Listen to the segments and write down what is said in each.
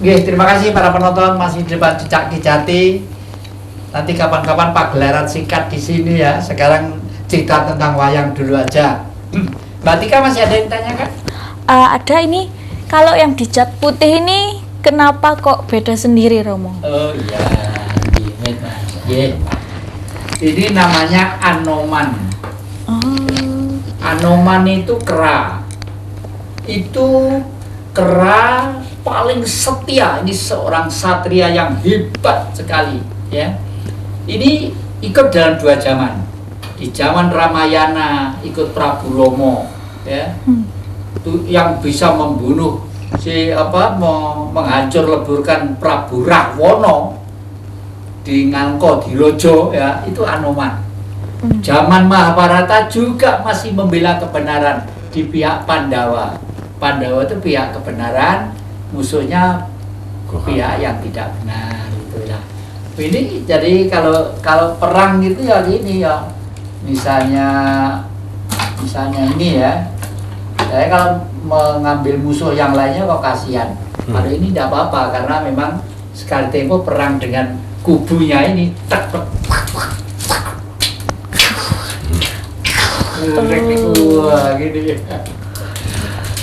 Nggih, terima kasih para penonton masih di depan Cicak Kijati. Nanti kapan-kapan pagelaran singkat di sini ya. Sekarang cerita tentang wayang dulu aja. Mbak Tika masih ada yang tanyakan? Ada ini, kalau yang dicat putih ini kenapa kok beda sendiri, Romo? Oh iya, ini Mas. Ini namanya anoman. Anoman itu kera. Itu kera paling setia. Ini seorang satria yang hebat sekali, ya. Ini ikut dalam dua zaman. Di zaman Ramayana ikut Prabu Romo, ya. Itu yang bisa membunuh menghancur leburkan Prabu Rahwana di Ngangko di Lojo, ya, itu Anoman. Zaman Mahabharata juga masih membela kebenaran di pihak Pandawa. Pandawa itu pihak kebenaran, musuhnya pihak yang tidak benar, itulah. Ini jadi kalau perang gitu ya gini ya. Misalnya ini ya. Saya kalau mengambil musuh yang lainnya kok kasihan. Kalau ini tidak apa-apa karena memang sekali tempo perang dengan kubunya ini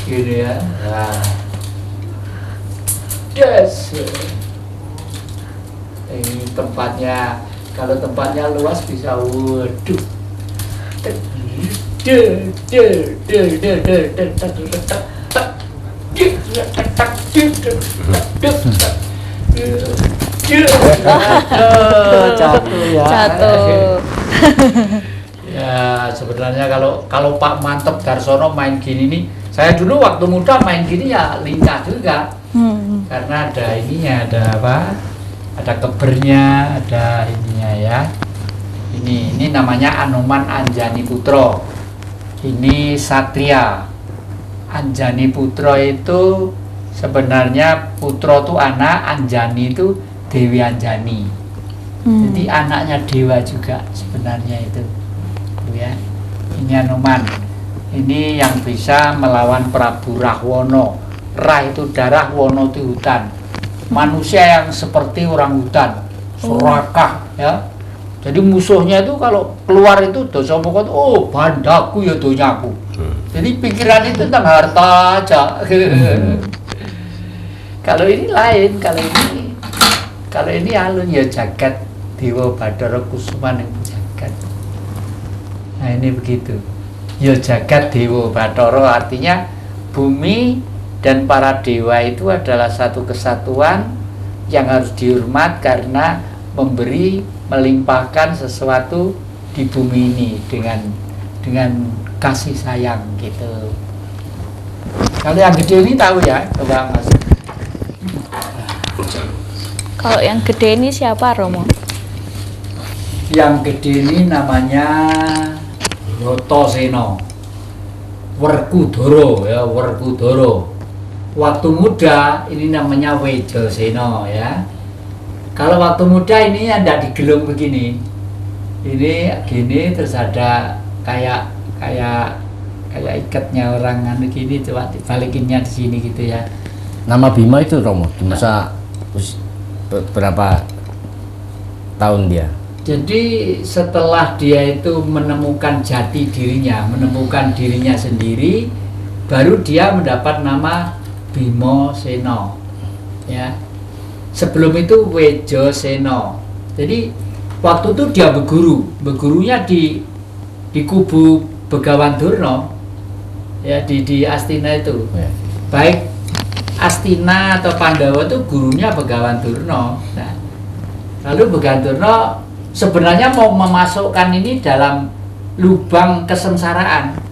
gini ya. Nah. Ini tempatnya, kalau tempatnya luas bisa waduh. Jatuh ya. Jatuh. Ya sebenarnya kalau Pak Mantep Darsono main gini nih, saya dulu waktu muda main gini ya lincah juga. Karena ada ininya, ada apa? Ada kebernya, ada ininya ya. Ini namanya Anoman Anjani Putro. Ini satria. Anjani Putro itu sebenarnya Putro itu anak, Anjani itu Dewi Anjani. Jadi anaknya dewa juga sebenarnya itu. Ya. Ini Anoman. Ini yang bisa melawan Prabu Rahwana. Rah itu darah, wono itu hutan. Manusia yang seperti orang hutan, serakah ya. Jadi musuhnya itu kalau keluar itu dosa pokok, oh bandaku ya donyaku. Jadi pikiran itu tentang harta aja. Kalau ini lain, kalau ini alun ya jagat Dewa Bathara Kusuma yang jagat. Nah ini begitu. Ya jagat Dewa Bathara artinya bumi dan para dewa itu adalah satu kesatuan yang harus dihormat karena memberi, melimpahkan sesuatu di bumi ini dengan kasih sayang gitu. Kalau yang gede ini tahu ya, coba Mas. Kalau yang gede ini siapa, Romo? Yang gede ini namanya Bratasena. Werkudara ya, Werkudara. Waktu muda ini namanya Wejasena ya. Kalau waktu muda ini ada digelung begini. Ini gini terus ada kayak ikatnya orang anu gini, coba dibalikinnya di sini gitu ya. Nama Bima itu Romo di masa berapa tahun dia? Jadi setelah dia itu menemukan jati dirinya, menemukan dirinya sendiri, baru dia mendapat nama Bimasena ya. Sebelum itu Wejasena. Jadi waktu itu dia begurunya di kubu Begawan Durna ya, di Astina itu ya. Baik Astina atau Pandawa itu gurunya Begawan Durna. Nah, lalu Begawan Durna sebenarnya mau memasukkan ini dalam lubang kesengsaraan.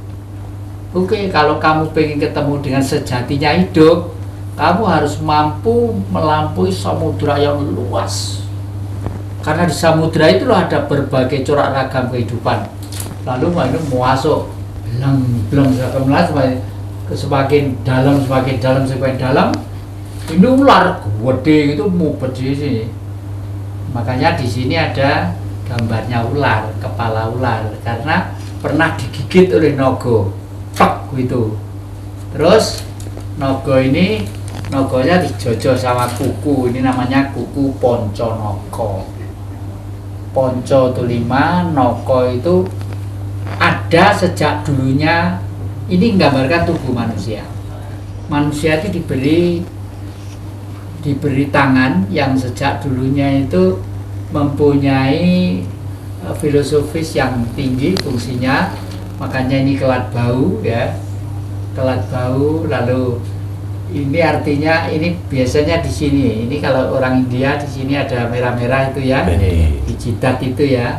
Oke, kalau kamu pengen ketemu dengan sejatinya hidup, kamu harus mampu melampaui samudra yang luas. Karena di samudra itu ada berbagai corak ragam kehidupan. Lalu mau masuk belum semakin dalam, ini ular gede itu mau berdiri sini. Makanya di sini ada gambarnya ular, kepala ular, karena pernah digigit oleh naga. Fak gitu. Terus naga ini Nogonya dijojo sama kuku, ini namanya kuku Ponconoko. Ponco itu 5, Noko itu ada sejak dulunya. Ini menggambarkan tubuh manusia. Manusia itu diberi tangan yang sejak dulunya itu mempunyai filosofis yang tinggi fungsinya. Makanya ini kelat bau ya, kelat bau. Lalu ini artinya ini biasanya di sini. Ini kalau orang India di sini ada merah-merah itu ya, di jidat itu ya.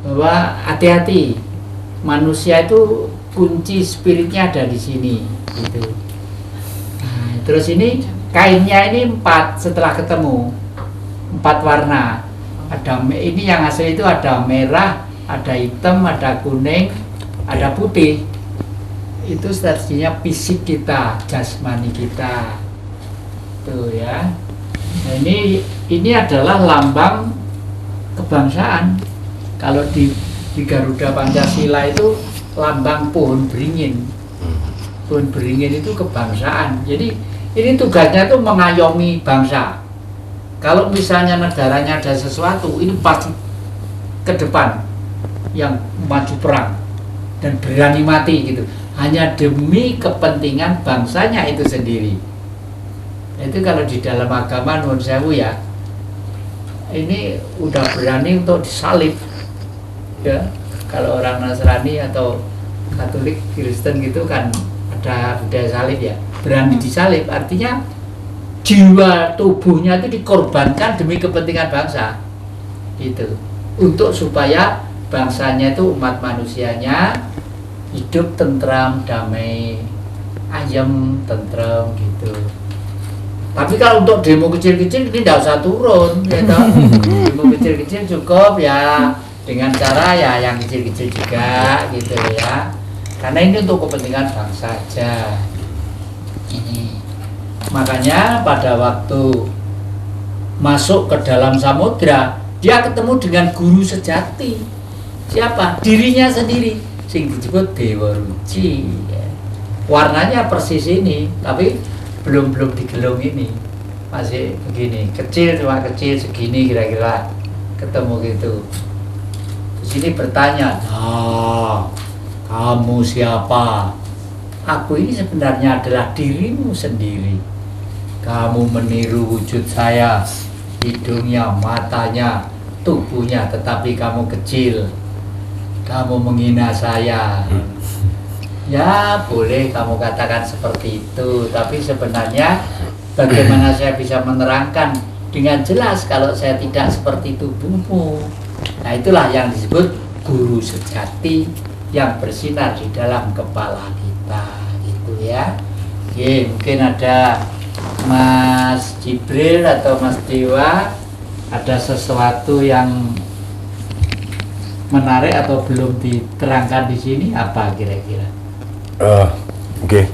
Bahwa hati-hati, manusia itu kunci spiritnya ada di sini gitu. Nah, terus ini kainnya ini 4 setelah ketemu 4 warna. Ada ini yang asli itu ada merah, ada hitam, ada kuning, ada putih. Itu strateginya fisik kita, jasmani kita. Tuh ya. Nah, ini adalah lambang kebangsaan. Kalau di Garuda Pancasila itu lambang pohon beringin. Pohon beringin itu kebangsaan. Jadi ini tugasnya itu mengayomi bangsa. Kalau misalnya negaranya ada sesuatu, ini pasti ke depan yang maju perang dan berani mati gitu. Hanya demi kepentingan bangsanya itu sendiri. Itu kalau di dalam agama nuwun sewu ya, ini udah berani untuk disalib ya. Kalau orang Nasrani atau Katolik, Kristen gitu kan ada budaya salib ya, berani disalib, artinya jiwa tubuhnya itu dikorbankan demi kepentingan bangsa gitu, untuk supaya bangsanya itu umat manusianya hidup tentram, damai, ayem, tentram gitu. Tapi kalau untuk demo kecil-kecil ini tidak usah turun ya toh. Demo kecil-kecil cukup ya dengan cara ya yang kecil-kecil juga gitu ya. Karena ini untuk kepentingan bangsa saja. Ini. Makanya pada waktu masuk ke dalam samudra, dia ketemu dengan guru sejati. Siapa? Dirinya sendiri. Sing disebut Dewa Ruci ya. Warnanya persis ini, tapi belum digelung ini, masih begini, kecil, cuma kecil segini kira-kira, ketemu gitu. Terus ini bertanya, nah kamu siapa? Aku ini sebenarnya adalah dirimu sendiri. Kamu meniru wujud saya, hidungnya, matanya, tubuhnya, tetapi kamu kecil. Kamu menghina saya. Ya boleh kamu katakan seperti itu, tapi sebenarnya bagaimana saya bisa menerangkan dengan jelas kalau saya tidak seperti tubuhmu. Nah itulah yang disebut guru sejati yang bersinar di dalam kepala kita gitu ya. Oke, mungkin ada Mas Jibril atau Mas Dewa, ada sesuatu yang menarik atau belum diterangkan di sini, apa kira-kira? Oke.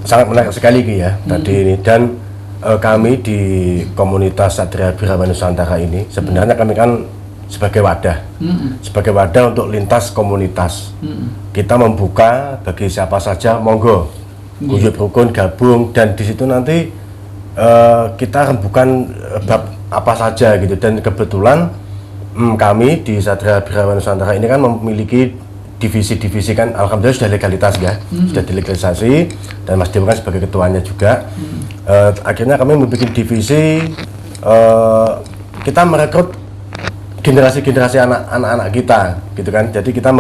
Sangat menarik sekali Ki ya tadi ini, dan kami di komunitas Satria Birawa Nusantara ini sebenarnya kami kan sebagai wadah, sebagai wadah untuk lintas komunitas. Kita membuka bagi siapa saja, monggo, guyub rukun gabung, dan di situ nanti kita rembukan bab apa saja gitu. Dan kebetulan kami di Satria Birawa Nusantara ini kan memiliki divisi-divisi kan, alhamdulillah sudah legalitas ya, sudah dilegalisasi, dan Mas Dewa kan sebagai ketuanya juga. Akhirnya kami membuat divisi, kita merekrut generasi-generasi anak-anak kita gitu kan. Jadi kita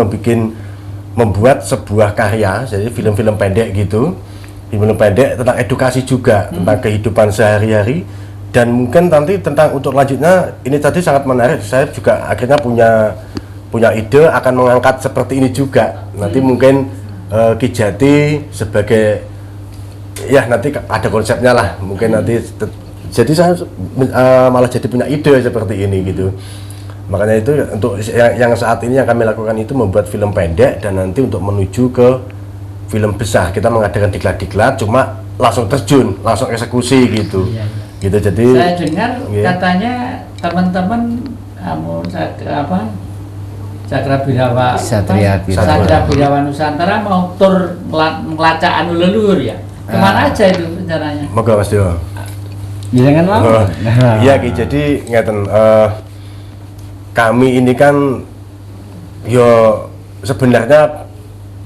membuat sebuah karya, jadi film-film pendek gitu, film pendek tentang edukasi juga, tentang kehidupan sehari-hari. Dan mungkin nanti tentang untuk lanjutnya, ini tadi sangat menarik, saya juga akhirnya punya ide akan mengangkat seperti ini juga. Nanti mungkin Ki Jati sebagai, ya nanti ada konsepnya lah, mungkin nanti jadi saya malah jadi punya ide seperti ini gitu. Makanya itu untuk yang saat ini yang kami lakukan itu membuat film pendek, dan nanti untuk menuju ke film besar kita mengadakan diklat-diklat, cuma langsung terjun, langsung eksekusi gitu. Iya. Gitu. Jadi saya dengar katanya teman-teman kamu Satria Birawa Satria Birawa Nusantara mau tur ngelacak anu leluhur ya. Kemana aja itu rencananya? Moga Mas Dio. Jangan mau. Oh, iya Ki, jadi ngeten, kami ini kan yo sebenarnya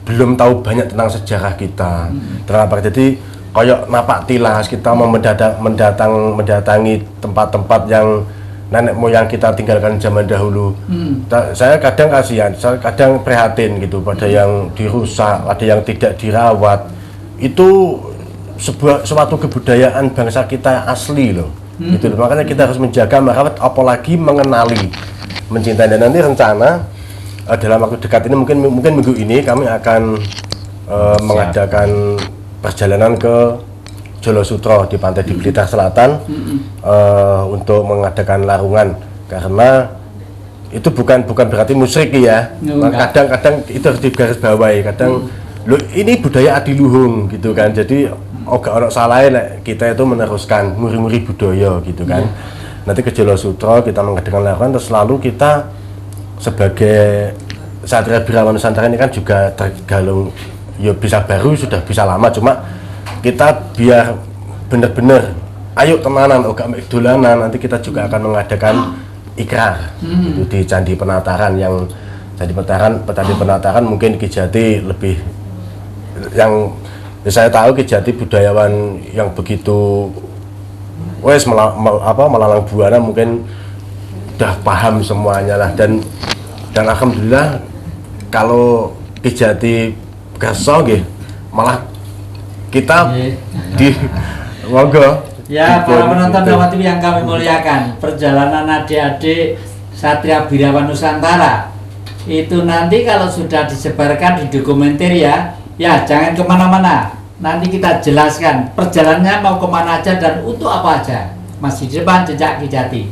belum tahu banyak tentang sejarah kita. Kenapa? Jadi koyok napak tilas kita mau mendatangi tempat-tempat yang nenek moyang kita tinggalkan zaman dahulu. Saya kadang kasihan, saya kadang prihatin gitu pada yang dirusak, ada yang tidak dirawat. Itu suatu kebudayaan bangsa kita asli loh. Gitu loh. Makanya kita harus menjaga, merawat, apalagi mengenali, mencintai. Dan nanti rencana dalam waktu dekat ini mungkin minggu ini kami akan mengadakan perjalanan ke Jolo Sutro di pantai di Blitar Selatan untuk mengadakan larungan, karena itu bukan berarti musyrik ya. Kadang-kadang itu harus digarisbawahi. Kadang loh, ini budaya adiluhung gitu kan. Jadi orang salah kita itu meneruskan muri-muri budaya gitu kan. Nanti ke Jolo Sutro kita mengadakan larungan, terus lalu kita sebagai Satria Birawa Nusantara ini kan juga tergolong ya bisa baru, sudah bisa lama, cuma kita biar benar-benar ayo temenan, gak dolanan, nanti kita juga akan mengadakan ikrar itu di Candi Penataran. Yang Candi Penataran mungkin Ki Jati lebih, yang saya tahu Ki Jati budayawan yang begitu melalang buana, mungkin udah paham semuanya lah. Dan alhamdulillah kalau Ki Jati kerso nggih, malah kita di monggo. Ya, para penonton Dawa TV yang kami muliakan, perjalanan adik-adik Satria Birawa Nusantara itu nanti kalau sudah disebarkan di dokumenter ya jangan kemana-mana. Nanti kita jelaskan perjalanannya mau kemana aja dan untuk apa aja. Masih di depan jejak Ki Jati.